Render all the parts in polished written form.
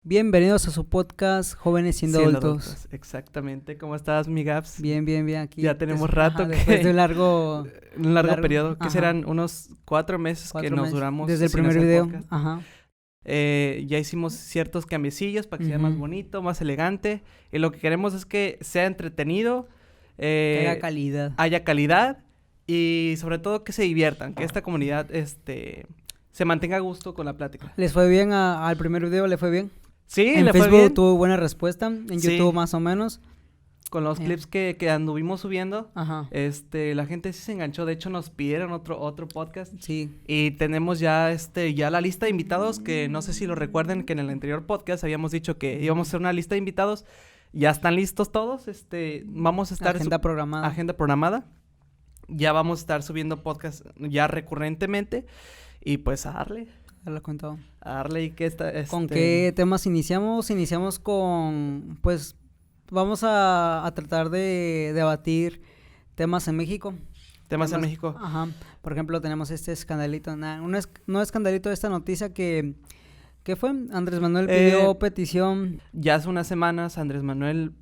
Bienvenidos a su podcast Jóvenes siendo adultos. Exactamente. ¿Cómo estás, mi Gaps? Bien, aquí. Ya tenemos rato después de un largo periodo, que ajá. serán unos 4 meses que nos duramos desde el sin primer hacer video. podcast. Ajá. Ya hicimos ciertos cambiecillos para que sea más bonito, más elegante. Y lo que queremos es que sea entretenido, Que haya calidad. y sobre todo que se diviertan, que esta comunidad se mantenga a gusto con la plática. ¿Les fue bien al primer video? ¿Le fue bien? Sí, en le Facebook fue bien. tuvo buena respuesta, en Sí. YouTube más o menos. Con los clips que anduvimos subiendo, Ajá. la gente sí se enganchó. De hecho, nos pidieron otro podcast. Sí. Y tenemos ya la lista de invitados, que no sé si lo recuerden, que en el anterior podcast habíamos dicho que íbamos a hacer una lista de invitados. Ya están listos todos. Vamos a estar Agenda programada. Ya vamos a estar subiendo podcast ya recurrentemente. Y pues a darle. Ya lo contado. A darle y que está. ¿Con qué temas iniciamos? Iniciamos con, pues, vamos a tratar de debatir temas en México. Temas en México. Ajá. Por ejemplo, tenemos este escandalito, no escandalito, esta noticia que fue, Andrés Manuel pidió petición. Ya hace unas semanas Andrés Manuel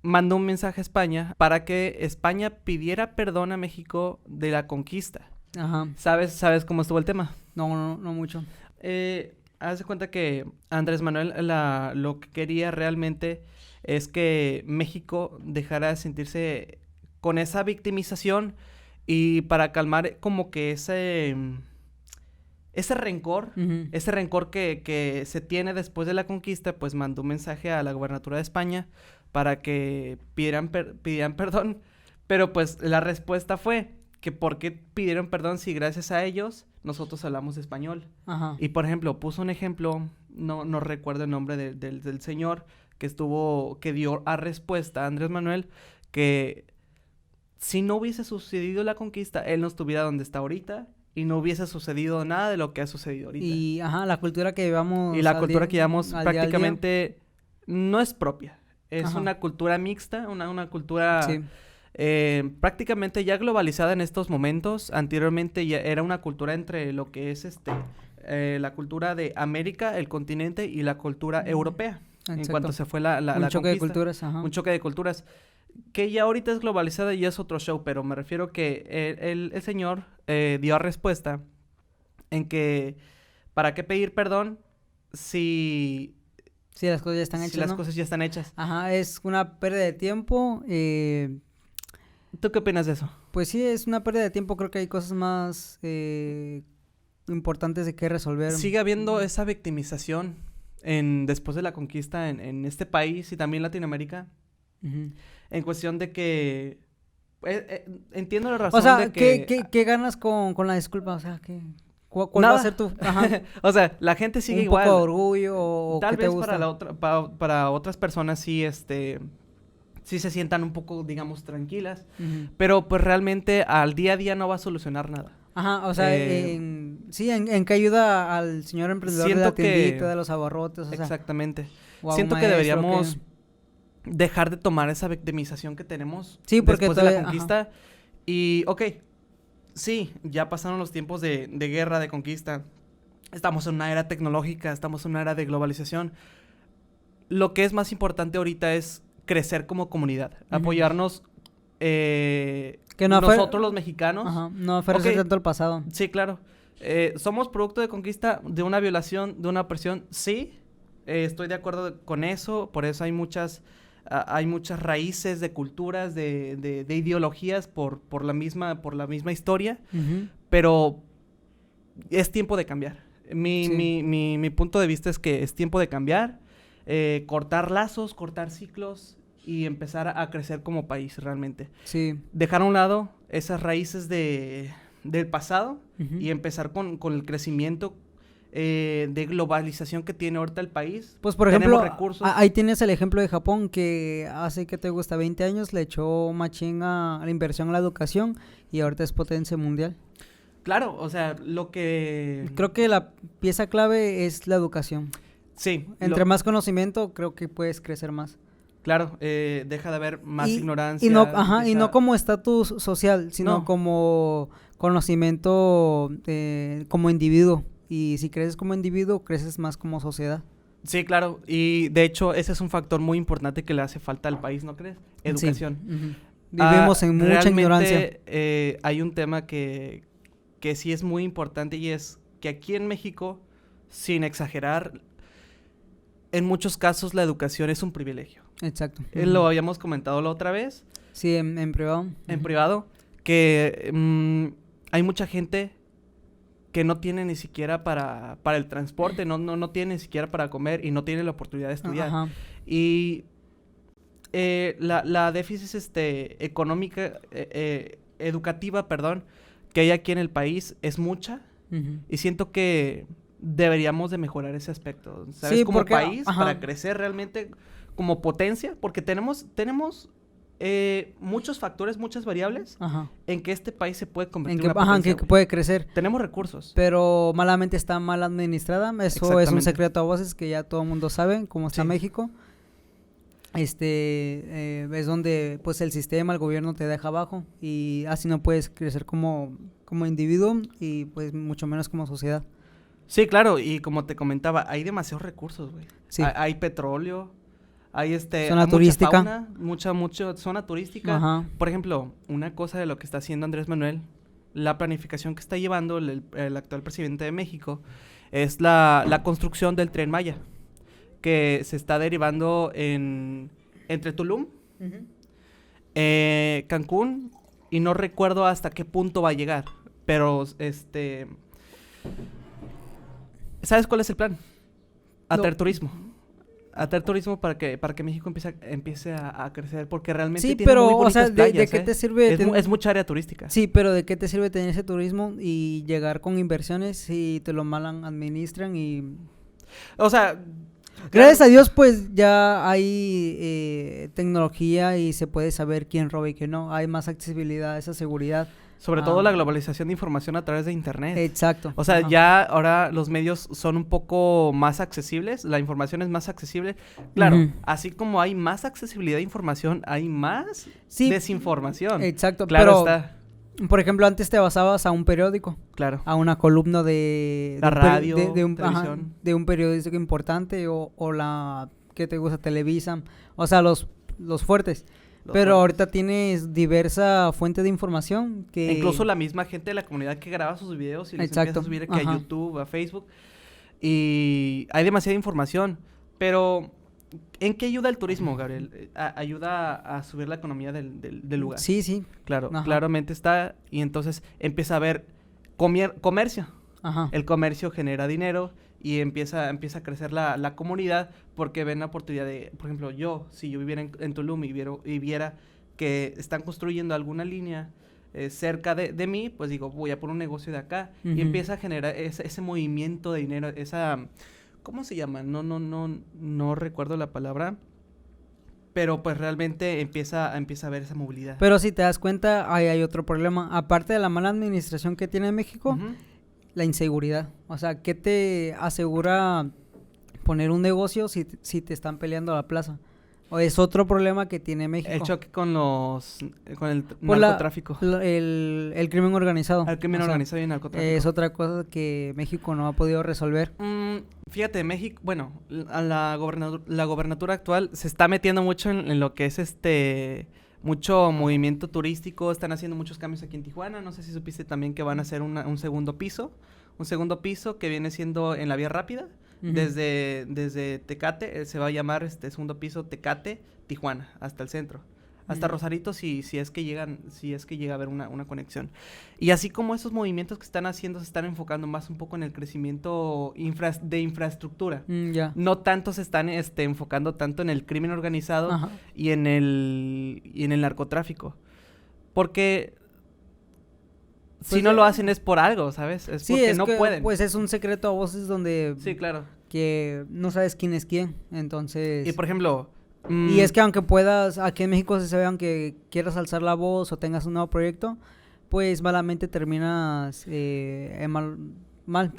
mandó un mensaje a España para que España pidiera perdón a México de la conquista. Ajá. ¿Sabes cómo estuvo el tema? No mucho. Haz de cuenta que Andrés Manuel lo que quería realmente es que México dejara de sentirse con esa victimización, y para calmar como que ese rencor, Uh-huh. ese rencor que se tiene después de la conquista, pues mandó un mensaje a la gobernatura de España para que pidieran perdón, pero pues la respuesta fue que por qué pidieron perdón si gracias a ellos nosotros hablamos español. Ajá. Y por ejemplo, puso un ejemplo, no recuerdo el nombre del señor que dio a respuesta a Andrés Manuel, que si no hubiese sucedido la conquista, él no estuviera donde está ahorita, y no hubiese sucedido nada de lo que ha sucedido ahorita. Y la cultura que llevamos. Y la cultura que llevamos prácticamente no es propia. Es Ajá. una cultura mixta, una cultura Sí. prácticamente ya globalizada en estos momentos. Anteriormente ya era una cultura entre lo que es la cultura de América, el continente, y la cultura europea. Exacto. En cuanto se fue la un choque conquista. de culturas, ajá. Un choque de culturas. Que ya ahorita es globalizada y es otro show, pero me refiero que el señor dio respuesta en que ¿para qué pedir perdón si las cosas ya están hechas, las cosas ya están hechas? Ajá, es una pérdida de tiempo. ¿Tú qué opinas de eso? Pues sí, es una pérdida de tiempo. Creo que hay cosas más importantes de qué resolver. Sigue habiendo esa victimización después de la conquista en este país y también Latinoamérica. Uh-huh. En cuestión de que entiendo la razón, o sea, de que ¿qué ganas con la disculpa? O sea, ¿cuál nada. va a ser tu...? Ajá. O sea, la gente sigue igual. Un poco de orgullo o tal ¿qué te vez gusta? para otras personas sí sí se sientan un poco, digamos, tranquilas, Uh-huh. pero pues realmente al día a día no va a solucionar nada. Ajá, o sea, ¿en qué ayuda al señor emprendedor de la tiendita, de los abarrotes? O sea, exactamente. o a Siento un que maestro deberíamos dejar de tomar esa victimización que tenemos porque después de la conquista. Ajá. Y, sí, ya pasaron los tiempos de guerra, de conquista. Estamos en una era tecnológica, estamos en una era de globalización. Lo que es más importante ahorita es crecer como comunidad, apoyarnos nosotros los mexicanos. Ajá, no aferrarse tanto al pasado. Sí, claro. ¿Somos producto de conquista, de una violación, de una opresión? Sí, estoy de acuerdo con eso. Por eso hay muchas raíces de culturas, de ideologías por la misma historia. Uh-huh. Pero es tiempo de cambiar. Mi punto de vista es que es tiempo de cambiar, cortar lazos, cortar ciclos y empezar a crecer como país realmente. Sí. Dejar a un lado esas raíces del pasado. Uh-huh. Y empezar con el crecimiento de globalización que tiene ahorita el país. Pues por ejemplo, ahí tienes el ejemplo de Japón, que hace, ¿qué te gusta? 20 años le echó machín a la inversión a la educación y ahorita es potencia mundial. Claro, o sea, creo que la pieza clave es la educación. Sí. Entre más conocimiento, creo que puedes crecer más. Claro, deja de haber más ignorancia. Y no como estatus social, sino como conocimiento como individuo. Y si creces como individuo, creces más como sociedad. Sí, claro. Y de hecho, ese es un factor muy importante que le hace falta al país, ¿no crees? Educación. Sí. Vivimos en mucha ignorancia. Hay un tema que sí es muy importante y es que aquí en México, sin exagerar, en muchos casos la educación es un privilegio. Exacto. Lo habíamos comentado la otra vez. Sí, en privado. En privado, que hay mucha gente que no tiene ni siquiera para el transporte, no tiene ni siquiera para comer y no tiene la oportunidad de estudiar. Ajá. Y la déficit económica, educativa, perdón, que hay aquí en el país es mucha. Y siento que deberíamos de mejorar ese aspecto, ¿sabes? Sí, como porque, país, ajá, para crecer realmente como potencia, porque tenemos muchos factores, muchas variables ajá, en que este país se puede convertir en en que, una ajá, en potencia, que güey. puede crecer, Tenemos recursos. pero malamente está mal administrada. Eso es un Exactamente. secreto a voces que ya todo el mundo sabe cómo está Sí. México. Es donde pues el sistema, el gobierno te deja abajo y así no puedes crecer como individuo y pues mucho menos como sociedad. Sí, claro, y como te comentaba, hay demasiados recursos, güey. Sí. Hay petróleo, hay Zona hay turística. mucha fauna, mucha zona turística. Ajá. Por ejemplo, una cosa de lo que está haciendo Andrés Manuel, la planificación que está llevando el actual presidente de México, es la construcción del Tren Maya, que se está derivando entre Tulum, Cancún, y no recuerdo hasta qué punto va a llegar, pero ¿sabes cuál es el plan? Atraer turismo. Atraer turismo para que México empiece a crecer, porque realmente Sí, tiene pero, muy o bonitas sea, playas, ¿de qué te sirve? Es mucha área turística. Sí, pero ¿de qué te sirve tener ese turismo y llegar con inversiones si te lo mal administran y... O sea... Gracias a Dios, pues ya hay tecnología y se puede saber quién roba y quién no. Hay más accesibilidad, esa seguridad. Sobre todo la globalización de información a través de internet. Exacto. O sea, Ajá. ya ahora los medios son un poco más accesibles, la información es más accesible. Claro, Ujú. así como hay más accesibilidad de información, hay más Sí, desinformación. exacto. Claro pero, está, por ejemplo, antes te basabas a un periódico, claro. a una columna de La un radio, televisión. De un periodista importante o la que te gusta, Televisa, o sea, los fuertes. Pero ahorita tienes diversa fuente de información que... Incluso la misma gente de la comunidad que graba sus videos y los empieza a subir aquí a YouTube, a Facebook. Y hay demasiada información. Pero, ¿en qué ayuda el turismo, Gabriel? Ayuda a subir la economía del lugar. Sí, sí. Claro, Ajá. claramente está. Y entonces empieza a haber comercio. Ajá. El comercio genera dinero y empieza a crecer la comunidad porque ven la oportunidad de, por ejemplo, si yo viviera en Tulum y viera que están construyendo alguna línea cerca de mí, pues digo, voy a poner un negocio de acá. Y empieza a generar ese movimiento de dinero, ¿cómo se llama? No recuerdo la palabra, pero pues realmente empieza a haber esa movilidad. Pero si te das cuenta, hay otro problema. Aparte de la mala administración que tiene México, la inseguridad. O sea, ¿qué te asegura poner un negocio si te están peleando la plaza? O es otro problema que tiene México. El choque con el narcotráfico. El crimen organizado. El crimen organizado y el narcotráfico. Es otra cosa que México no ha podido resolver. Fíjate, México, bueno, la gobernatura actual se está metiendo mucho en lo que es mucho movimiento turístico, están haciendo muchos cambios aquí en Tijuana, no sé si supiste también que van a hacer un segundo piso que viene siendo en la vía rápida, desde Tecate, se va a llamar segundo piso Tecate, Tijuana, hasta el centro, hasta Rosarito si es que llega a haber una conexión. Y así como esos movimientos que están haciendo se están enfocando más un poco en el crecimiento de infraestructura. Ya. No tanto se están enfocando tanto en el crimen organizado. Ajá. y en el narcotráfico. Porque si Pues no lo hacen es por algo, ¿sabes? Es Sí, porque es no que, pueden. pues es un secreto a voces donde Sí, claro. que no sabes quién es quién. Entonces... Y por ejemplo... Y es que aunque puedas, aquí en México se sabe, aunque quieras alzar la voz o tengas un nuevo proyecto, pues malamente terminas terminas mal.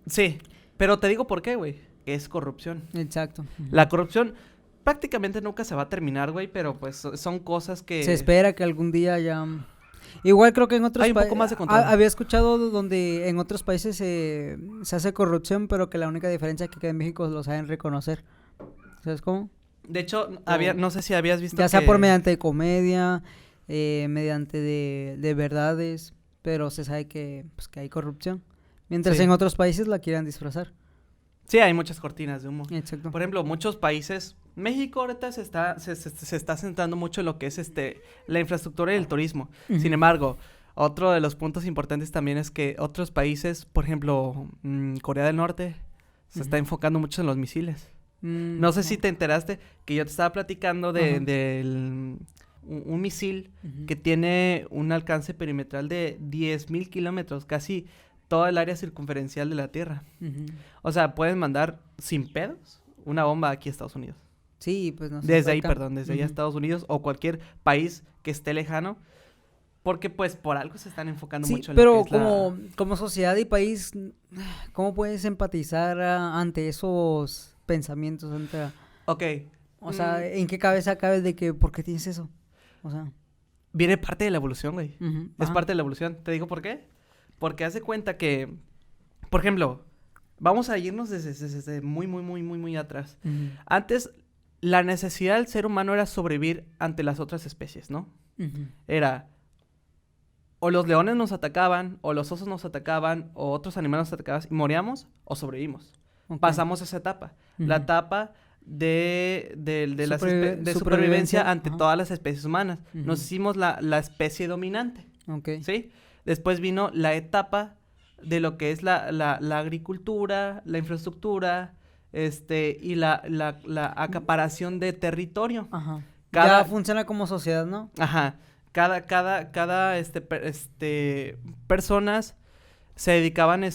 Sí, pero te digo por qué, güey. Es corrupción. Exacto. La corrupción prácticamente nunca se va a terminar, güey, pero pues son cosas que... Se espera que algún día ya... Igual creo que en otros Hay un poco más de control. había escuchado donde en otros países se hace corrupción, pero que la única diferencia es que acá en México lo saben reconocer. ¿Sabes cómo? De hecho, no sé si habías visto Ya sea por mediante de comedia, mediante de verdades, pero se sabe que, pues, que hay corrupción. Mientras Sí. en otros países la quieran disfrazar. Sí, hay muchas cortinas de humo. Exacto. Por ejemplo, muchos países, México ahorita se está centrando mucho en lo que es la infraestructura y el turismo. Ujú. Sin embargo, otro de los puntos importantes también es que otros países, por ejemplo, Corea del Norte, se está Ujú. enfocando mucho en los misiles. No sé si te enteraste que yo te estaba platicando Ajá. un misil Ujú. que tiene un alcance perimetral de 10,000 kilómetros, casi toda el área circunferencial de la Tierra. Ujú. O sea, pueden mandar sin pedos una bomba aquí a Estados Unidos. Sí, pues no sé. Desde ahí, ahorita. desde ahí a Ujú. Estados Unidos o cualquier país que esté lejano. Porque pues por algo se están enfocando Sí, mucho en lo pero que es como sociedad y país, ¿cómo puedes empatizar ante esos pensamientos? Ok. O sea, ¿en qué cabeza cabe de que por qué tienes eso? O sea, Viene parte de la evolución, güey. ujú, Es ajá. parte de la evolución. ¿Te digo por qué? Porque hace cuenta que, por ejemplo, vamos a irnos desde muy atrás. Ujú, Antes, la necesidad del ser humano era sobrevivir ante las otras especies, ¿no? ujú. Era, o los leones nos atacaban, o los osos nos atacaban, o otros animales nos atacaban y moríamos, o sobrevivimos. Ok. Pasamos esa etapa. La Ujú. etapa de supervivencia Supervivencia, ante ajá. todas las especies humanas. Nos Ujú. hicimos la especie dominante, Ok. ¿sí? Después vino la etapa de lo que es la agricultura, la infraestructura, y la acaparación de territorio. Ajá. Cada- Ya funciona como sociedad, ¿no? Ajá. Personas se dedicaban, a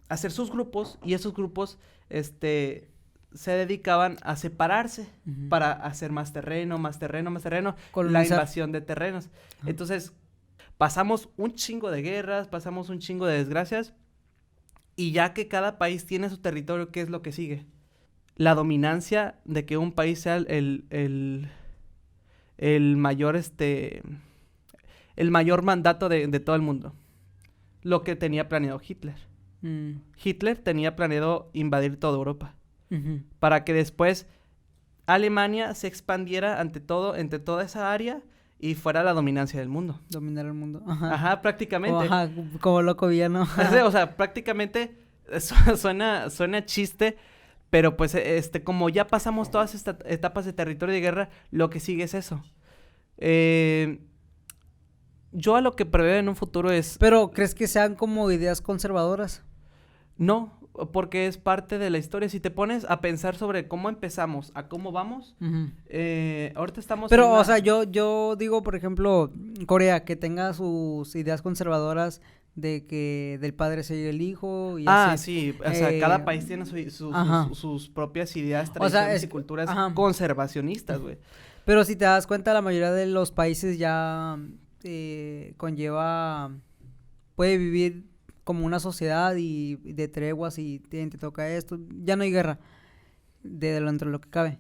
hacer sus grupos y esos grupos, se dedicaban a separarse Ujú. para hacer más terreno, la Colonizar. invasión de terrenos. Ajá. Entonces, pasamos un chingo de guerras, pasamos un chingo de desgracias y ya que cada país tiene su territorio, ¿qué es lo que sigue? La dominancia de que un país sea el mayor, el mayor mandato de todo el mundo. Lo que tenía planeado Hitler. Mm, Hitler tenía planeado invadir toda Europa. ujú. Para que después Alemania se expandiera entre toda esa área y fuera la dominancia del mundo. Dominar el mundo. Ajá. Ajá, prácticamente. Ajá, como loco villano. O sea, prácticamente suena chiste, pero pues como ya pasamos todas estas etapas de territorio de guerra, lo que sigue es eso. Yo a lo que preveo en un futuro es Pero, ¿crees que sean como ideas conservadoras? no, porque es parte de la historia. Si te pones a pensar sobre cómo empezamos, a cómo vamos, Ujú. ahorita estamos Pero, en una- o sea, yo digo, por ejemplo, Corea, que tenga sus ideas conservadoras de que del padre sigue el hijo y así. sí, o sea, cada Eh, país tiene ajá. sus propias ideas, O sea, tradiciones y culturas ajá. conservacionistas, güey. Pero si te das cuenta, la mayoría de los países ya puede vivir como una sociedad y de treguas y te toca esto. Ya no hay guerra dentro de lo que cabe.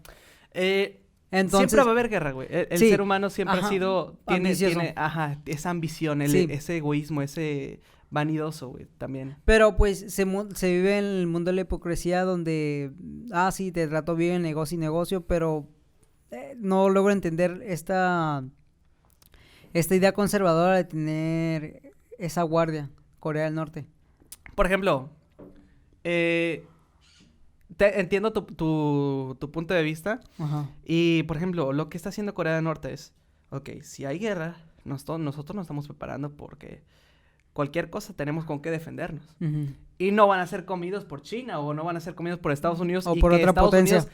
Entonces, Siempre va a haber guerra, güey. El sí, ser humano siempre ajá, ha sido, ambicioso. tiene, esa ambición, Sí. ese egoísmo, ese vanidoso, güey, también. Pero pues se vive en el mundo de la hipocresía donde, sí, te trato bien, negocio y negocio, pero no logro entender esta idea conservadora de tener esa guardia, Corea del Norte. Por ejemplo, entiendo tu punto de vista. Ajá. Y, por ejemplo, lo que está haciendo Corea del Norte es, ok, si hay guerra, nosotros nos estamos preparando porque cualquier cosa tenemos con qué defendernos. Ujú. Y no van a ser comidos por China o no van a ser comidos por Estados Unidos. O y por que otra Estados potencia. Unidos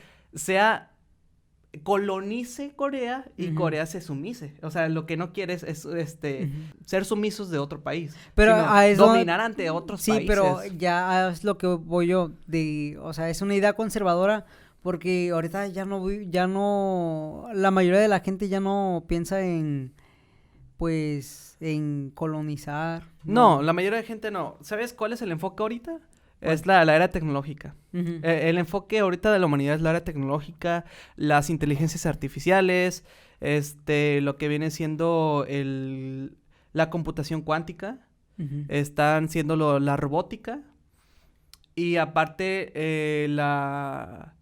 colonice Corea y Ujú. Corea se sumise. O sea, lo que no quieres es Ujú. ser sumisos de otro país. Pero sino a eso dominar ante otros sí, países. pero ya es lo que voy yo o sea, es una idea conservadora porque ahorita ya no, la mayoría de la gente ya no piensa en colonizar. No, la mayoría de gente no. ¿Sabes cuál es el enfoque ahorita? ¿Cuál? Es la era tecnológica. Ujú. El enfoque ahorita de la humanidad es la era tecnológica, las inteligencias artificiales, lo que viene siendo la computación cuántica, Ujú. están siendo la robótica y aparte la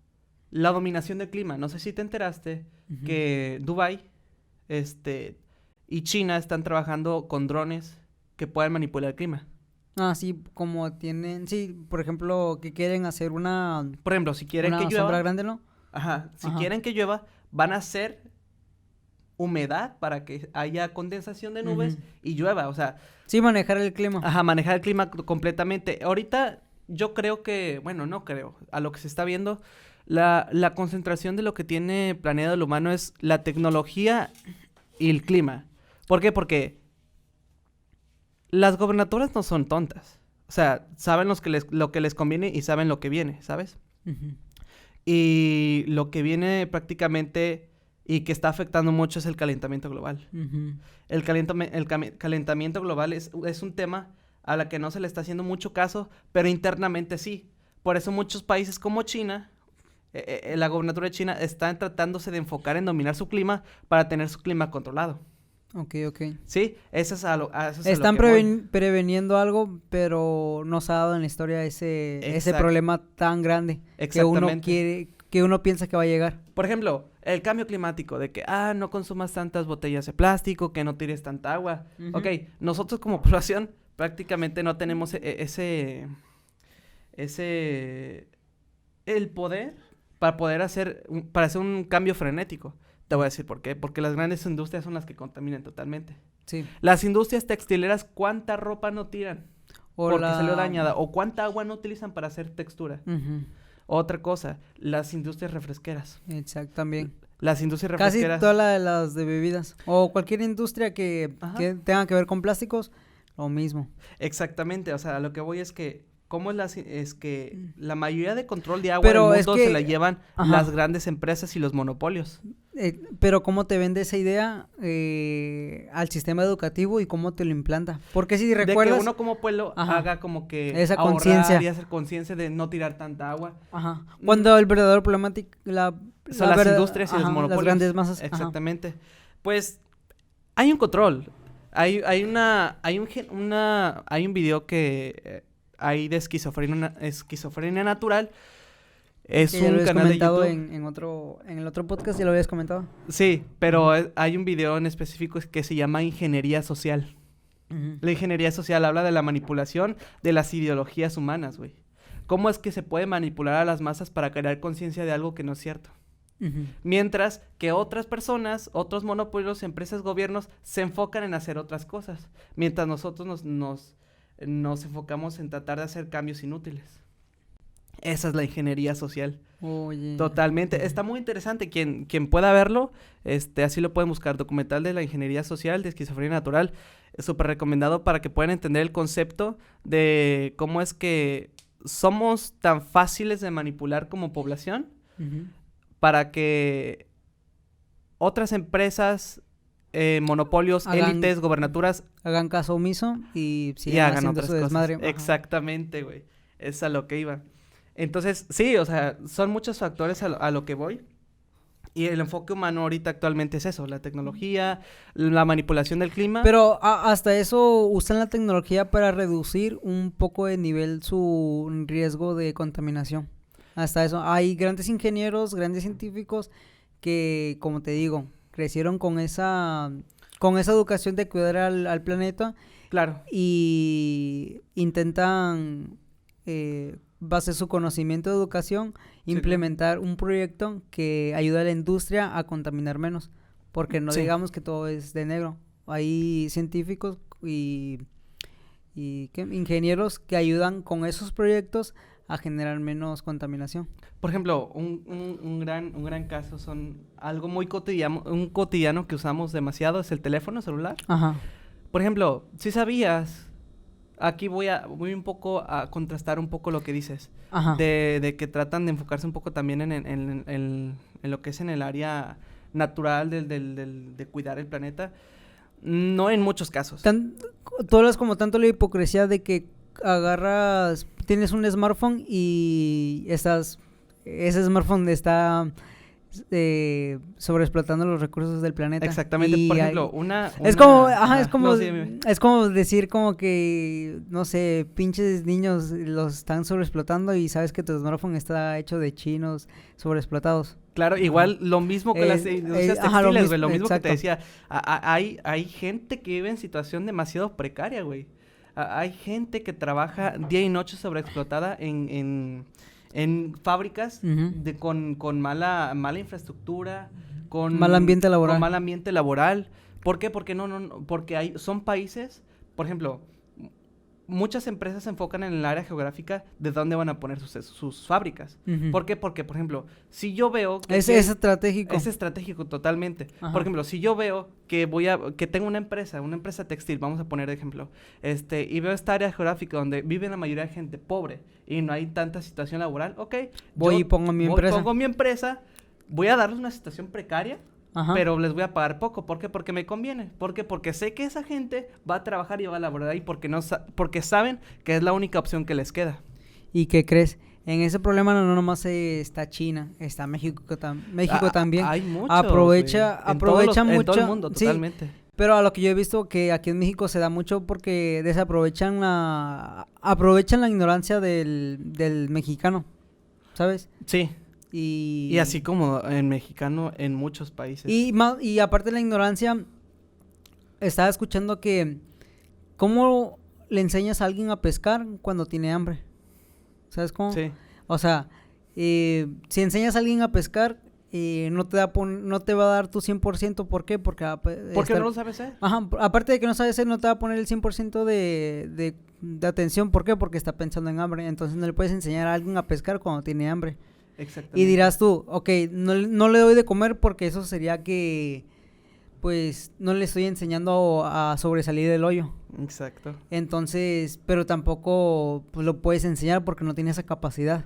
dominación del clima. No sé si te enteraste Ujú. que Dubái y China están trabajando con drones que pueden manipular el clima. Ah, sí, como tienen, sí, por ejemplo, que quieren hacer Por ejemplo, si quieren que una sombra llueva, grande, ¿no? si Ajá. quieren que llueva, van a hacer humedad para que haya condensación de nubes Ujú. y llueva. O sea, Sí, manejar el clima. manejar el clima completamente. Ahorita yo creo que, bueno, no creo, a lo que se está viendo, la concentración de lo que tiene planeado el humano es la tecnología y el clima. ¿Por qué? Porque las gobernaturas no son tontas. O sea, saben lo que les conviene y saben lo que viene, ¿sabes? Ujú. Y lo que viene prácticamente y que está afectando mucho es el calentamiento global. Ujú. Calentamiento global es un tema a la que no se le está haciendo mucho caso, pero internamente sí. Por eso muchos países como China, la gobernatura de China, están tratándose de enfocar en dominar su clima para tener su clima controlado. Ok, ok. Sí, eso es a lo Están que voy. preveniendo algo, pero no se ha dado en la historia ese Exact- problema tan grande Exactamente. que uno piensa que va a llegar. Por ejemplo, el cambio climático, de que, no consumas tantas botellas de plástico, que no tires tanta agua. Ujú. Ok, nosotros como población prácticamente no tenemos el poder para hacer un cambio frenético. Te voy a decir por qué. Porque las grandes industrias son las que contaminan totalmente. Sí. Las industrias textileras, ¿cuánta ropa no tiran? O Porque la... salió dañada. ¿O cuánta agua no utilizan para hacer textura? Ujú. Otra cosa, las industrias refresqueras. Exacto, también. Las industrias Casi refresqueras. todas las de bebidas. O cualquier industria Ajá. que tenga que ver con plásticos, lo mismo. Exactamente, o sea, a lo que voy es que es que la mayoría de control de agua Pero del es mundo que... se la llevan Ajá. las grandes empresas y los monopolios. Pero ¿cómo te vende esa idea al sistema educativo y cómo te lo implanta? Porque si recuerdas... De que uno como pueblo Ajá, haga como que esa ahorrar conciencia. y hacer conciencia de no tirar tanta agua. Ajá. Cuando el verdadero problemático... Son las industrias y los monopolios. Las grandes masas. Ajá. Exactamente. Pues hay un control. Hay un video que hay de esquizofrenia natural. Es Que ya lo un habías canal de comentado YouTube. en el otro podcast, ya lo habías comentado. Sí, pero Ujú. hay un video en específico que se llama ingeniería social. Ujú. La ingeniería social habla de la manipulación de las ideologías humanas, güey. ¿Cómo es que se puede manipular a las masas para crear conciencia de algo que no es cierto? Ujú. Mientras que otras personas, otros monopolios, empresas, gobiernos, se enfocan en hacer otras cosas. Mientras nosotros nos enfocamos en tratar de hacer cambios inútiles. Esa es la ingeniería social. Oye. Totalmente. Ujú. Está muy interesante. Quien pueda verlo, así lo pueden buscar. Documental de la ingeniería social de esquizofrenia natural. Es súper recomendado para que puedan entender el concepto de cómo es que somos tan fáciles de manipular como población Ujú. para que otras empresas, monopolios, Hagan- élites, gobernaturas Hagan caso omiso y y sigan hagan haciendo otras su cosas. desmadre. Ajá. Exactamente, güey. Es a lo que iba. Entonces, sí, o sea, son muchos factores a lo que voy. Y el enfoque humano ahorita actualmente es eso, la tecnología, la manipulación del clima. Pero hasta eso usan la tecnología para reducir un poco de nivel su riesgo de contaminación. Hasta eso. Hay grandes ingenieros, grandes científicos que, como te digo, crecieron con esa educación de cuidar al planeta Claro, y intentan, base su conocimiento de educación, Sí, implementar un proyecto que ayude a la industria a contaminar menos. Porque no Sí. digamos que todo es de negro. Hay científicos y ingenieros que ayudan con esos proyectos a generar menos contaminación. por ejemplo, un gran caso son algo muy cotidiano, un cotidiano que usamos demasiado es el teléfono celular. Ajá. Por ejemplo, si sabías, aquí voy un poco a contrastar un poco lo que dices, Ajá. de que tratan de enfocarse un poco también en lo que es en el área natural de cuidar el planeta. No en muchos casos. Tú hablas como tanto la hipocresía de que tienes un smartphone y ese smartphone está sobreexplotando los recursos del planeta. Exactamente, Y por ejemplo, es como, no, sí, dime. es como decir como que, no sé, pinches niños los están sobreexplotando y sabes que tu smartphone está hecho de chinos sobreexplotados. Claro, igual lo mismo con las industrias textiles, güey, lo mismo que te decía. Hay gente que vive en situación demasiado precaria, güey. Hay gente que trabaja día y noche sobreexplotada en fábricas con mala infraestructura, con mal ambiente laboral. Con mal ambiente laboral. ¿Por qué? Porque porque son países, por ejemplo, muchas empresas se enfocan en el área geográfica de dónde van a poner sus fábricas. ¿Por qué? Porque, por ejemplo, si yo veo que es estratégico. Es estratégico totalmente. Ajá. Por ejemplo, si yo veo que que tengo una empresa textil, vamos a poner de ejemplo, y veo esta área geográfica donde vive la mayoría de gente pobre y no hay tanta situación laboral, ok. Voy y pongo mi empresa. Voy a darles una situación precaria, Ajá. pero les voy a pagar poco. ¿Por qué? Porque me conviene. ¿Por qué? Porque sé que esa gente va a trabajar y va a laborar ahí porque saben que es la única opción que les queda. ¿Y qué crees? En ese problema no nomás está China, está México, México también. Hay muchos, aprovecha mucho. En todo el mundo, totalmente. Sí, pero a lo que yo he visto que aquí en México se da mucho porque aprovechan la ignorancia del mexicano, ¿sabes? Sí. Y así como en mexicano en muchos países. Y aparte de la ignorancia, estaba escuchando que ¿cómo le enseñas a alguien a pescar cuando tiene hambre? ¿Sabes cómo? Sí. O sea, si enseñas a alguien a pescar, no te va a dar tu 100%. ¿Por qué? Porque no lo sabes hacer. Ajá, aparte de que no sabes hacer, no te va a poner el 100% de atención. ¿Por qué? Porque está pensando en hambre. Entonces no le puedes enseñar a alguien a pescar cuando tiene hambre. Exactamente. Y dirás tú, ok, no le doy de comer porque eso sería que, pues, no le estoy enseñando a sobresalir del hoyo. Exacto. Entonces, pero tampoco pues, lo puedes enseñar porque no tiene esa capacidad.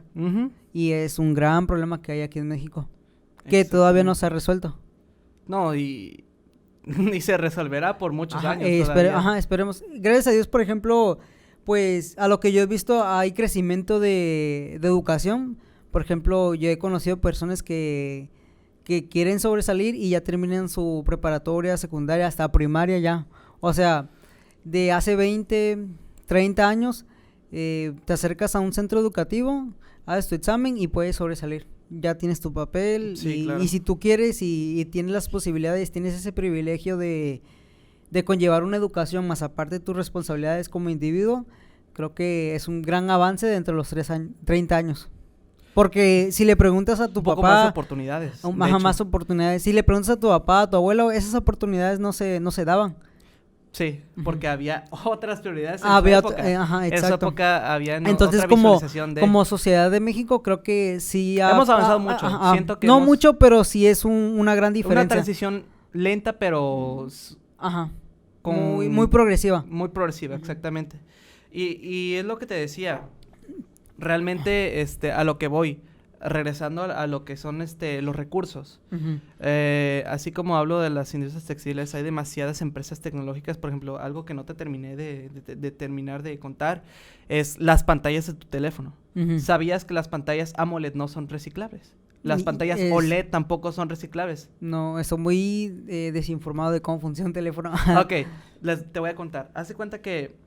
Y es un gran problema que hay aquí en México, que todavía no se ha resuelto. No, y se resolverá por muchos años todavía. Esperemos. Gracias a Dios, por ejemplo, pues, a lo que yo he visto, hay crecimiento de educación. Por ejemplo, yo he conocido personas que quieren sobresalir y ya terminan su preparatoria, secundaria, hasta primaria ya. O sea, de hace 20, 30 años, te acercas a un centro educativo, haces tu examen y puedes sobresalir. Ya tienes tu papel. Sí, claro. Y si tú quieres y tienes las posibilidades, tienes ese privilegio de conllevar una educación más aparte de tus responsabilidades como individuo, creo que es un gran avance dentro de los 30 años. Porque si le preguntas a tu papá... más oportunidades. Más oportunidades. Si le preguntas a tu papá, a tu abuelo, esas oportunidades no se daban. Sí, porque había otras prioridades en esa época. Exacto. En esa época había entonces, otra visualización como sociedad de México, creo que sí... hemos avanzado mucho. Siento que no mucho, pero sí es una gran diferencia. Una transición lenta, pero... muy progresiva. Muy progresiva, exactamente. Y es lo que te decía... Realmente, a lo que voy, regresando a lo que son los recursos. Así como hablo de las industrias textiles, hay demasiadas empresas tecnológicas. Por ejemplo, algo que no te terminé de terminar de contar es las pantallas de tu teléfono. ¿Sabías que las pantallas AMOLED no son reciclables? Las pantallas OLED tampoco son reciclables. No, estoy muy desinformado de cómo funciona un teléfono. Ok, te voy a contar. Haz de cuenta que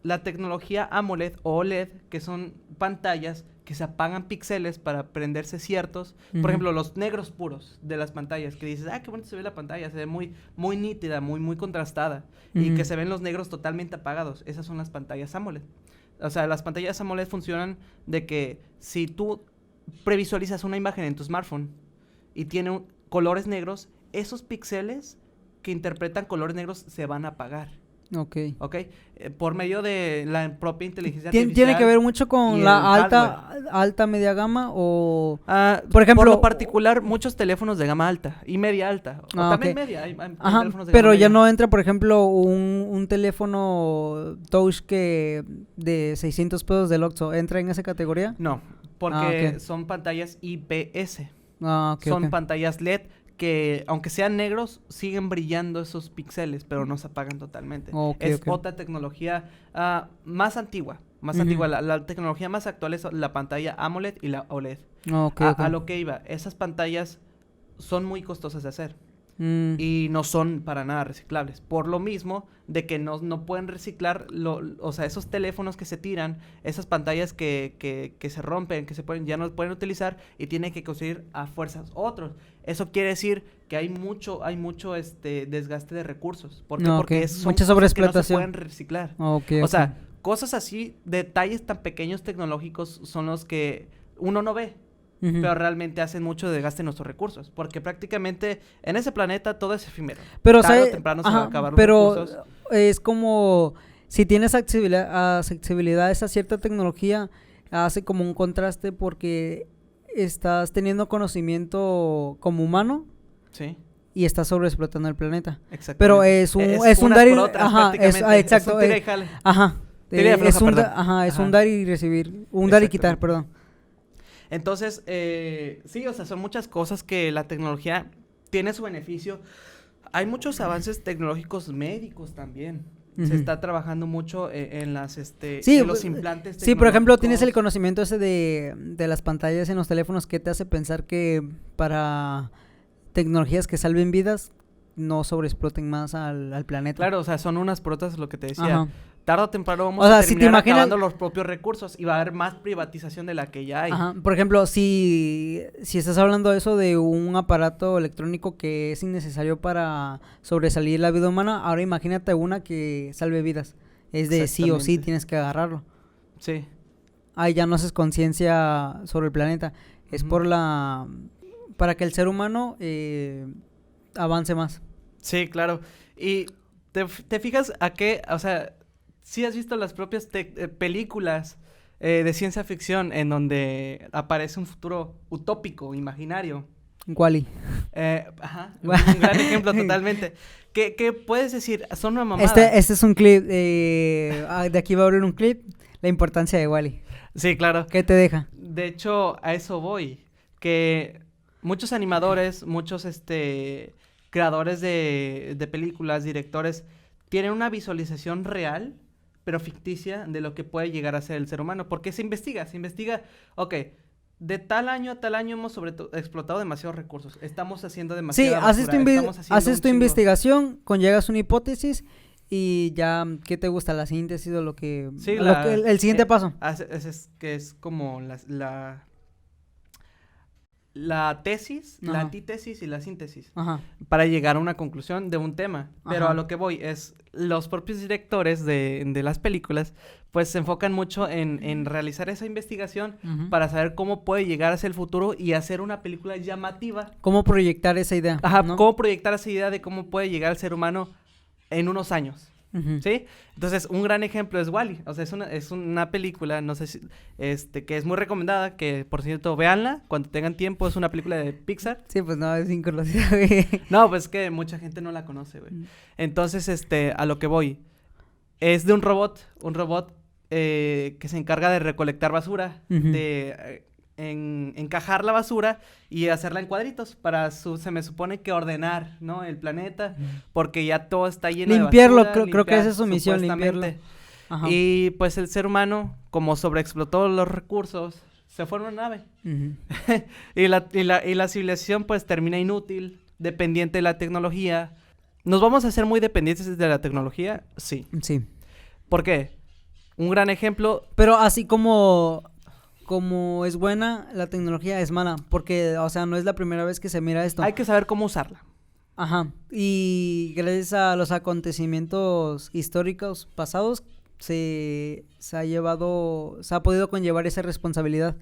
la tecnología AMOLED o OLED, que son pantallas que se apagan píxeles para prenderse ciertos, por ejemplo, los negros puros de las pantallas, que dices, qué bonito se ve la pantalla, se ve muy, muy nítida, muy, muy contrastada, y que se ven los negros totalmente apagados. Esas son las pantallas AMOLED. O sea, las pantallas AMOLED funcionan de que si tú previsualizas una imagen en tu smartphone y tiene colores negros, esos píxeles que interpretan colores negros se van a apagar. Ok. Por medio de la propia inteligencia artificial. ¿Tiene que ver mucho con la alta, media gama o...? por ejemplo... Por lo particular, muchos teléfonos de gama alta y media alta. O también media. Hay teléfonos de pero gama ya media. no entra, por ejemplo, un teléfono touch que de 600 pesos del Oxxo. ¿Entra en esa categoría? No, porque son pantallas IPS. Son pantallas LED que, aunque sean negros, siguen brillando esos píxeles, pero no se apagan totalmente. Otra tecnología más antigua. La tecnología más actual es la pantalla AMOLED y la OLED. A lo que iba, esas pantallas son muy costosas de hacer. Mm. Y no son para nada reciclables. Por lo mismo de que no pueden reciclar, o sea, esos teléfonos que se tiran, esas pantallas que se rompen, ya no pueden utilizar y tienen que conseguir a fuerzas otros. Eso quiere decir que hay mucho desgaste de recursos. ¿Por qué? No, Porque ok. son Mucha cosas que no se sobreexplotación. pueden reciclar. Ok, O ok. sea, cosas así, detalles tan pequeños tecnológicos son los que uno no ve. Ujú. Pero realmente hacen mucho desgaste en nuestros recursos. Porque prácticamente en ese planeta todo es efímero. Pero, Tarde o ¿sabes? temprano se van a Ajá, acabar los pero recursos. es como si tienes accesibilidad a esa cierta tecnología, hace como un contraste porque estás teniendo conocimiento como humano Sí, y estás sobreexplotando el planeta. exactamente. Pero es un unas dar y por otras, ajá, prácticamente. exacto. Es un tira y jale. Ajá. Tira y afloja, Es un perdón. ajá, es un Ajá. dar y recibir, un dar y quitar, Exactamente. perdón. Entonces, sí, o sea, son muchas cosas que la tecnología tiene su beneficio. Hay muchos avances tecnológicos médicos también. Se Ujú. está trabajando mucho en Sí, en los implantes sí, por ejemplo, tienes el tecnológicos. conocimiento ese de las pantallas en los teléfonos que te hace pensar que para tecnologías que salven vidas no sobreexploten más al planeta. Claro, o sea, son unas por otras lo que te decía. Ajá. Tarde o temprano vamos O sea, a si te terminar imaginas- acabando los propios recursos y va a haber más privatización de la que ya hay. Ajá. Por ejemplo, si estás hablando de eso de un aparato electrónico que es innecesario para sobresalir la vida humana, ahora imagínate una que salve vidas. Es de sí o sí Exactamente. tienes que agarrarlo. Sí. Ahí ya no haces conciencia sobre el planeta. Es Ujú. para que el ser humano avance más. Sí, claro. Y te fijas a qué, o sea, sí has visto las propias películas de ciencia ficción en donde aparece un futuro utópico, imaginario. Wally. Ajá, un gran ejemplo totalmente. ¿Qué puedes decir? Son una mamada. Este es un clip. De aquí va a abrir un clip. La importancia de Wally. Sí, claro. ¿Qué te deja? De hecho, a eso voy. Que muchos animadores, muchos creadores de películas, directores, tienen una visualización real, pero ficticia, de lo que puede llegar a ser el ser humano. Porque se investiga, ok, de tal año a tal año hemos explotado demasiados recursos. Estamos haciendo Sí, demasiada haces basura, estamos haciendo haces un tu chingo. investigación, conllegas una hipótesis y ya, ¿qué te gusta? La síntesis o lo que... Sí, el siguiente paso. que es como la tesis, la Ajá. antítesis y la síntesis. Ajá. Para llegar a una conclusión de un tema. Pero Ajá. a lo que voy es, los propios directores de las películas, pues se enfocan mucho en realizar esa investigación Ujú. para saber cómo puede llegar hacia el futuro y hacer una película llamativa. ¿Cómo proyectar esa idea? Ajá, ¿no? cómo proyectar esa idea de cómo puede llegar el ser humano en unos años. Ujú. ¿Sí? Entonces, un gran ejemplo es Wall-E. O sea, es una película, no sé si, que es muy recomendada, que por cierto, véanla cuando tengan tiempo, es una película de Pixar. Sí, pues no, es inconocido, güey. No, pues que mucha gente no la conoce, güey. Entonces, a lo que voy, es de un robot que se encarga de recolectar basura, Ujú. de encajar la basura y hacerla en cuadritos para, se me supone que ordenar, ¿no? El planeta, porque ya todo está lleno Limpiarlo, de basura. creo que esa es su limpiar, misión, limpiarlo. supuestamente. Ajá. Y pues el ser humano, como sobreexplotó los recursos, se fue en una nave. Ujú. Y la civilización pues termina inútil, dependiente de la tecnología. ¿Nos vamos a hacer muy dependientes de la tecnología? Sí. Sí. ¿Por qué? Un gran ejemplo. Pero así como es buena, la tecnología es mala, porque, o sea, no es la primera vez que se mira esto. Hay que saber cómo usarla. Ajá. Y gracias a los acontecimientos históricos pasados, se ha podido conllevar esa responsabilidad.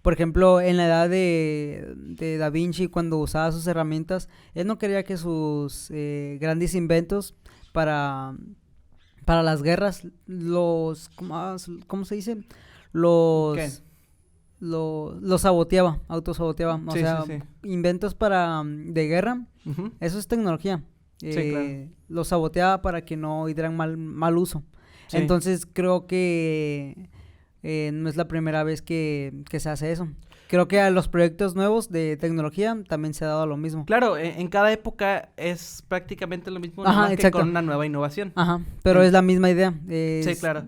Por ejemplo, en la edad de Da Vinci, cuando usaba sus herramientas, él no quería que sus grandes inventos para las guerras, ¿cómo se dice? ¿Qué? Los saboteaba, autosaboteaba. O Sí, sea, sí, sí. inventos de guerra, Ujú. eso es tecnología. Claro. Los saboteaba para que no dieran mal uso. Sí. Entonces creo que no es la primera vez que se hace eso. Creo que a los proyectos nuevos de tecnología también se ha dado lo mismo. Claro, en cada época es prácticamente lo mismo, Ajá, nomás que exacto. con una nueva innovación. Ajá, pero En- es la misma idea. Sí, claro.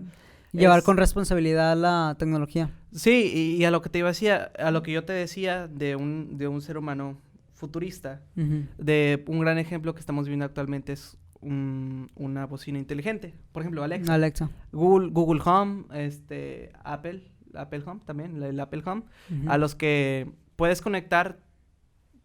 Llevar Es- con responsabilidad la tecnología. Sí, y a lo que te iba a decir, a lo que yo te decía de un ser humano futurista. Ujú. De un gran ejemplo que estamos viendo actualmente es una bocina inteligente. Por ejemplo, Alexa. Alexa. Google Home, Apple Home también, el Apple Home, Ujú. a los que puedes conectar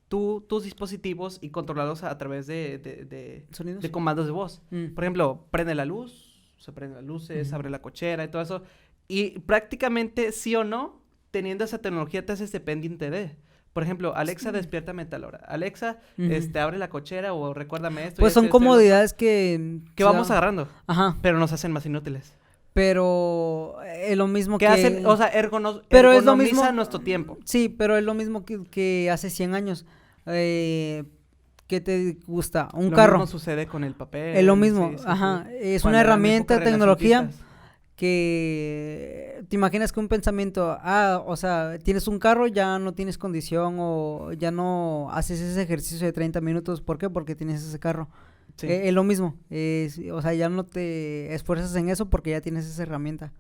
tus dispositivos y controlarlos a través de ¿Sonidos? comandos de voz. Mm. Por ejemplo, prende la luz, se prende las luces, Ujú. abre la cochera y todo eso. Y prácticamente, sí o no, teniendo esa tecnología te haces dependiente de. Por ejemplo, Alexa, Sí. despiértame a tal hora. Alexa, Ujú. abre la cochera o recuérdame esto. Pues y esto, son y esto, y lo otro, comodidades que... que o sea, vamos agarrando, Ajá, pero nos hacen más inútiles. pero es lo mismo Que que... hacen, o sea, Pero es lo ergonomizan mismo... nuestro tiempo. Sí, pero es lo mismo que hace 100 años. ¿Qué te gusta? Un Lo carro. mismo sucede con el papel. Es lo mismo, sí, sí, ajá. sí. Es Cuando una eran herramienta épocas de tecnología renacentistas. que te imaginas que un pensamiento, o sea, tienes un carro, ya no tienes condición o ya no haces ese ejercicio de 30 minutos. ¿Por qué? Porque tienes ese carro. Sí. Es lo mismo. O sea, ya no te esfuerzas en eso porque ya tienes esa herramienta.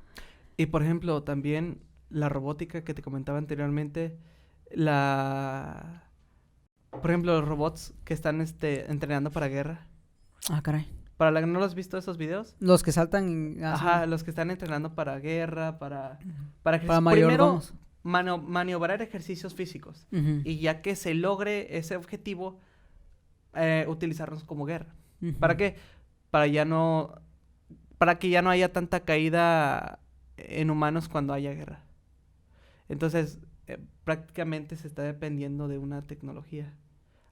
Y por ejemplo, también la robótica que te comentaba anteriormente, por ejemplo, los robots que están entrenando para guerra. Ah, caray. ¿Para la que no los has visto esos videos? Los que saltan y Ajá, los que están entrenando para guerra, para primero mayordomos. maniobrar ejercicios físicos. Ujú, Y ya que se logre ese objetivo, utilizarlos como guerra. ujú. ¿Para qué? Para que ya no haya tanta caída en humanos cuando haya guerra. Entonces, prácticamente se está dependiendo de una tecnología.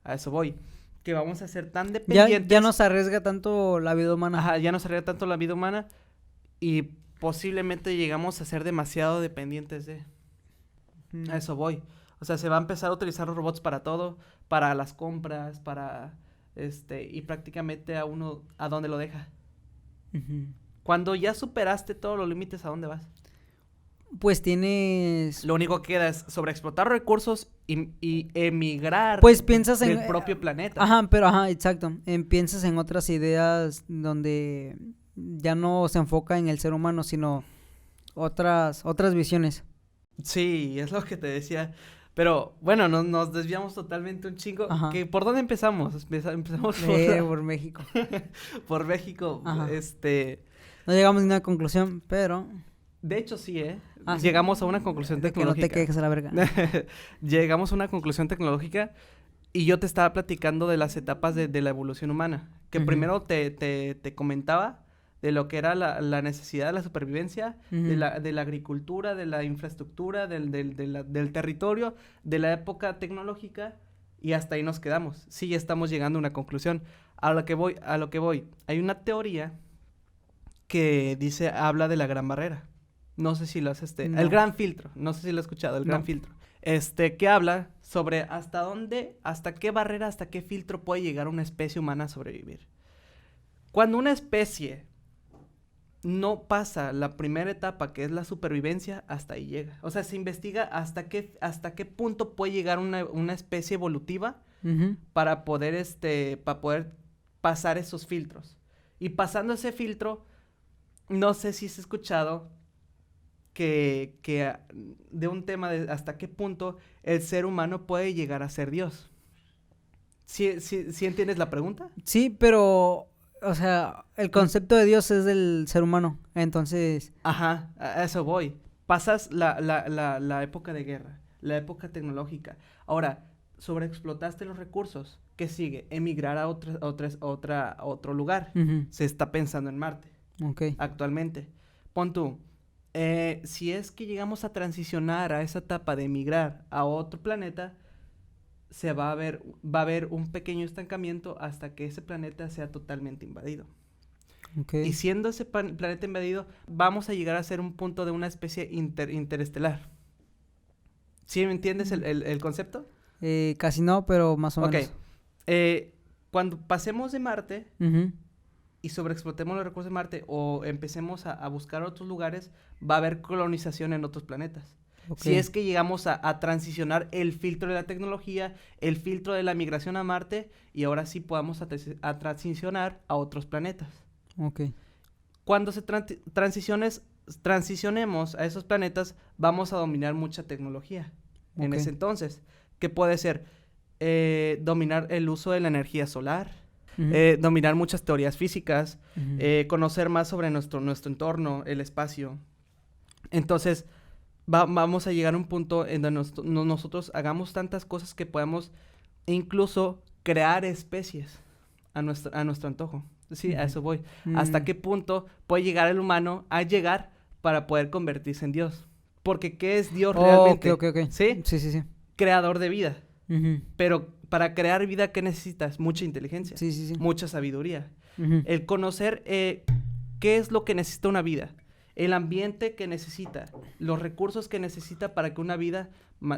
A eso voy. Que vamos a ser tan dependientes. Ya no se arriesga tanto la vida humana. Ajá, ya no se arriesga tanto la vida humana y posiblemente llegamos a ser demasiado dependientes de. Ujú. A eso voy. O sea, se va a empezar a utilizar los robots para todo, para las compras, y prácticamente a dónde lo deja. Ujú. Cuando ya superaste todos los límites, ¿a dónde vas? Pues tienes... Lo único que queda es sobreexplotar recursos y emigrar Pues piensas del en... propio planeta. Ajá, exacto. Piensas en otras ideas donde ya no se enfoca en el ser humano, sino otras visiones. Sí, es lo que te decía. Pero bueno, nos desviamos totalmente un chingo. Ajá. ¿Por dónde empezamos? Empezamos Por México. por México. Ajá. No llegamos a una conclusión, pero... De hecho, sí, ¿eh? Sí. Llegamos a una conclusión De que no tecnológica. te quejes a la verga. Llegamos a una conclusión tecnológica y yo te estaba platicando de las etapas de la evolución humana. Que Ujú. primero te comentaba de lo que era la necesidad de la supervivencia, Ujú. de la agricultura, de la infraestructura, del territorio, de la época tecnológica, y hasta ahí nos quedamos. Sí, ya estamos llegando a una conclusión. A lo que voy. Hay una teoría que habla de la Gran Barrera. No sé si lo has, No. el Gran Filtro, no sé si lo has escuchado, el Gran No. Filtro. Que habla sobre hasta qué barrera, hasta qué filtro puede llegar una especie humana a sobrevivir. Cuando una especie no pasa la primera etapa, que es la supervivencia, hasta ahí llega. O sea, se investiga hasta qué punto puede llegar una especie evolutiva Ujú. para poder, pasar esos filtros. Y pasando ese filtro, no sé si has escuchado que de un tema de hasta qué punto el ser humano puede llegar a ser Dios. ¿Sí entiendes la pregunta? Sí, pero... O sea, el concepto de Dios es del ser humano. Entonces... Ajá, a eso voy. Pasas la época de guerra, la época tecnológica. Ahora, sobreexplotaste los recursos. ¿Qué sigue? Emigrar a otro lugar. Ujú. Se está pensando en Marte Ok. actualmente. Pon tú, si es que llegamos a transicionar a esa etapa de emigrar a otro planeta, va a haber un pequeño estancamiento hasta que ese planeta sea totalmente invadido. Ok. Y siendo ese planeta invadido, vamos a llegar a ser un punto de una especie interestelar. ¿Sí me entiendes el concepto? Casi no, pero más o Ok. menos. Cuando pasemos de Marte Ujú. y sobreexplotemos los recursos de Marte o empecemos a buscar otros lugares, va a haber colonización en otros planetas. Ok. Si es que llegamos a transicionar el filtro de la tecnología, el filtro de la migración a Marte, y ahora sí podamos a transicionar a otros planetas. Ok. Cuando transicionemos a esos planetas, vamos a dominar mucha tecnología. En Ok. ese entonces, ¿qué puede ser? dominar el uso de la energía solar, Ujú. dominar muchas teorías físicas, Ujú. conocer más sobre nuestro entorno, el espacio. Entonces, vamos a llegar a un punto en donde nosotros hagamos tantas cosas que podamos incluso crear especies a nuestro antojo. Sí, a Ujú. eso voy. ¿Hasta qué punto puede llegar el humano a llegar para poder convertirse en Dios? Porque ¿qué es Dios realmente? Ok. ¿Sí? Sí. Creador de vida. Ujú. Pero para crear vida, ¿qué necesitas? Mucha inteligencia, Sí. mucha sabiduría. Ujú. El conocer qué es lo que necesita una vida, el ambiente que necesita, los recursos que necesita para que una vida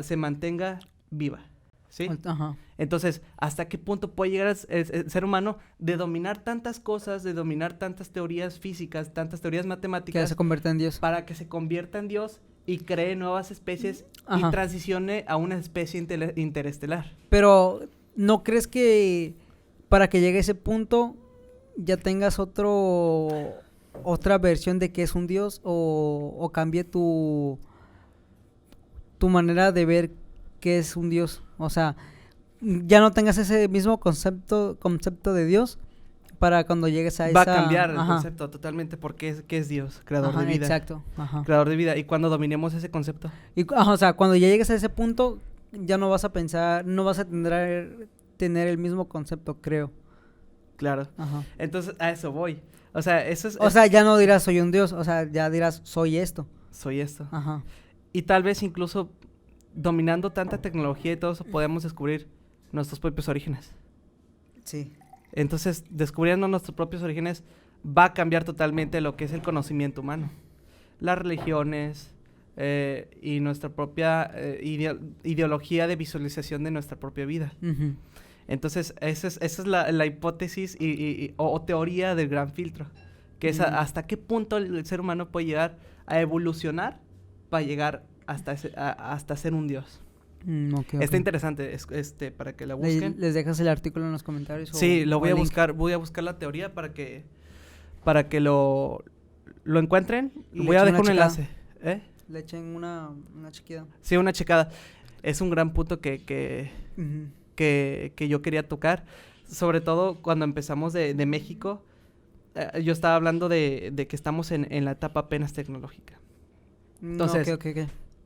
se mantenga viva, ¿sí? Ajá. Entonces, ¿hasta qué punto puede llegar el ser humano de dominar tantas cosas, de dominar tantas teorías físicas, tantas teorías Que matemáticas, se convierte en Dios. para que se convierta en Dios y cree nuevas especies Ajá. y transicione a una especie interestelar? Pero, ¿no crees que para que llegue a ese punto ya tengas otra versión de que es un Dios o cambie tu manera de ver qué es un Dios? O sea, ya no tengas ese mismo concepto de Dios para cuando llegues a esa... Va a cambiar el Ajá. concepto totalmente porque ¿qué es Dios? Creador Ajá, de vida. exacto. Ajá. Creador de vida. Y cuando dominemos ese concepto, O sea, cuando ya llegues a ese punto, ya no vas a pensar, no vas a tener el mismo concepto, creo. claro. Ajá. Entonces, a eso voy. O sea, eso es... O sea, ya no dirás soy un dios, o sea, ya dirás soy esto. soy esto. Ajá. Y tal vez incluso dominando tanta tecnología y todo eso, podemos descubrir nuestros propios orígenes. Sí. Entonces, descubriendo nuestros propios orígenes va a cambiar totalmente lo que es el conocimiento humano. Las religiones y nuestra propia ideología de visualización de nuestra propia vida. Ujú. Entonces, esa es la hipótesis o teoría del gran filtro, que es hasta qué punto el ser humano puede llegar a evolucionar para llegar hasta ser un dios. Ok. Está interesante, para que la busquen. ¿Les dejas el artículo en los comentarios? Sí, lo o voy el a link? buscar, voy a buscar la teoría para que lo encuentren. Y Voy le a echen dejar un una enlace. Le echen una chequeada. Sí, una checada. Es un gran punto que Ujú. yo quería tocar, sobre todo cuando empezamos de México. Yo estaba hablando de que estamos en la etapa apenas tecnológica. Entonces, Ok.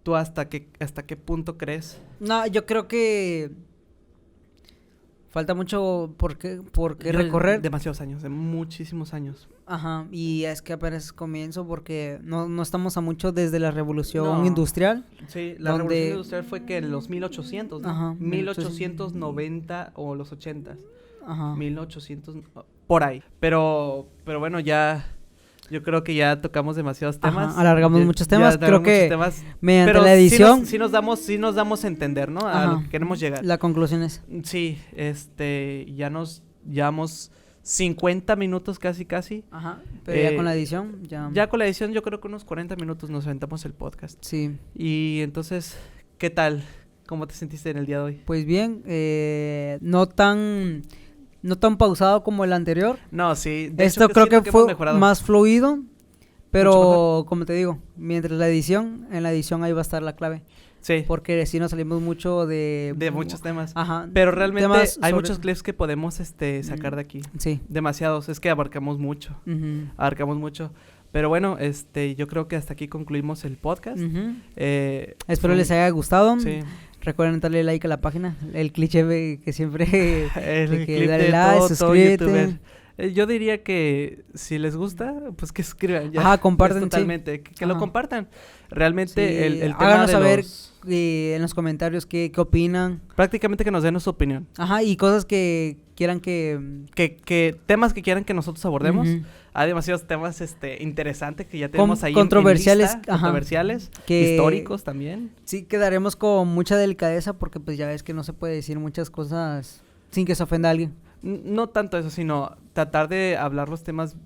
¿tú hasta qué punto crees? No, yo creo que falta mucho por qué recorrer. Demasiados años, de muchísimos años. Ajá, y es que apenas comienzo porque no estamos a mucho desde la revolución No. industrial. Sí, la Donde- revolución industrial fue que en los 1800, ¿no? Ajá, 1890 o los 80s. Ajá. 1800, por ahí. Pero bueno, ya yo creo que ya tocamos demasiados temas. Ajá, alargamos Ya- muchos ya temas. alargamos Creo que muchos temas, mediante pero la edición, sí nos damos a entender, ¿no? A lo Ajá. que queremos llegar. la conclusión es... Sí, ya nos llevamos 50 minutos casi. Ajá, pero ya Eh, con la edición, ya... Ya con la edición yo creo que unos 40 minutos nos aventamos el podcast. Sí, Y entonces, ¿qué tal? ¿Cómo te sentiste en el día de hoy? pues bien, no tan pausado como el anterior. No, sí. De Esto hecho, creo siento que hemos fue mejorado. más fluido, Mucho pero como te digo, mientras en la edición ahí va a estar la clave. Sí, Porque si nos salimos mucho de muchos temas. Ajá. Pero realmente temas hay sobre- muchos clips que podemos sacar de aquí. Sí. Demasiados, es que abarcamos mucho. Ujú. Pero bueno, yo creo que hasta aquí concluimos el podcast. Ujú. Espero Fue- les haya gustado. Sí. Recuerden darle like a la página. El cliché que siempre... El de que clip dale de like, todo suscríbete. youtuber. Yo diría que si les gusta, pues que escriban. Ya. Ajá, compartan, Es sí. totalmente. Que lo Ajá. compartan. Realmente Sí, el tema háganos de saber los... en los comentarios qué opinan. Prácticamente que nos den su opinión. Ajá, y cosas que quieran que... Que temas que quieran que nosotros abordemos. Ujú. Hay demasiados temas interesantes que ya tenemos ahí controversiales, en lista, ajá. controversiales, Que- históricos también. Sí, quedaremos con mucha delicadeza porque pues ya ves que no se puede decir muchas cosas sin que se ofenda a alguien. No tanto eso, sino tratar de hablar los temas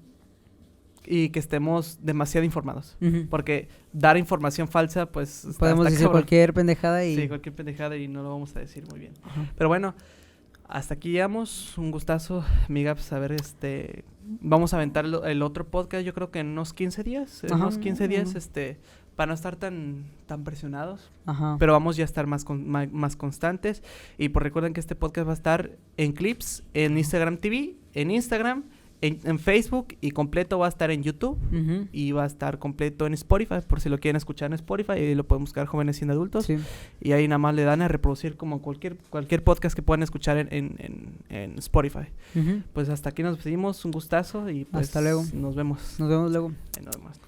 y que estemos demasiado informados. Ujú. Porque dar información falsa, pues... Podemos está decir cabrón. cualquier pendejada y... Sí, cualquier pendejada y no lo vamos a decir muy bien. Ajá. Pero bueno, hasta aquí llegamos. Un gustazo, amiga. Pues a ver, vamos a aventar el otro podcast, yo creo que en unos 15 días. En Ajá. unos 15 días, para no estar tan presionados. Ajá. Pero vamos ya a estar más constantes. Y pues recuerden que este podcast va a estar en clips, en Instagram TV, en Instagram, en Facebook, y completo va a estar en YouTube. Ujú. Y va a estar completo en Spotify, por si lo quieren escuchar en Spotify. Y lo pueden buscar Jóvenes Sin Adultos. Sí. Y ahí nada más le dan a reproducir como cualquier podcast que puedan escuchar en Spotify. Ujú. Pues hasta aquí nos despedimos, un gustazo y pues Hasta luego. nos vemos. Nos vemos luego. Nos vemos.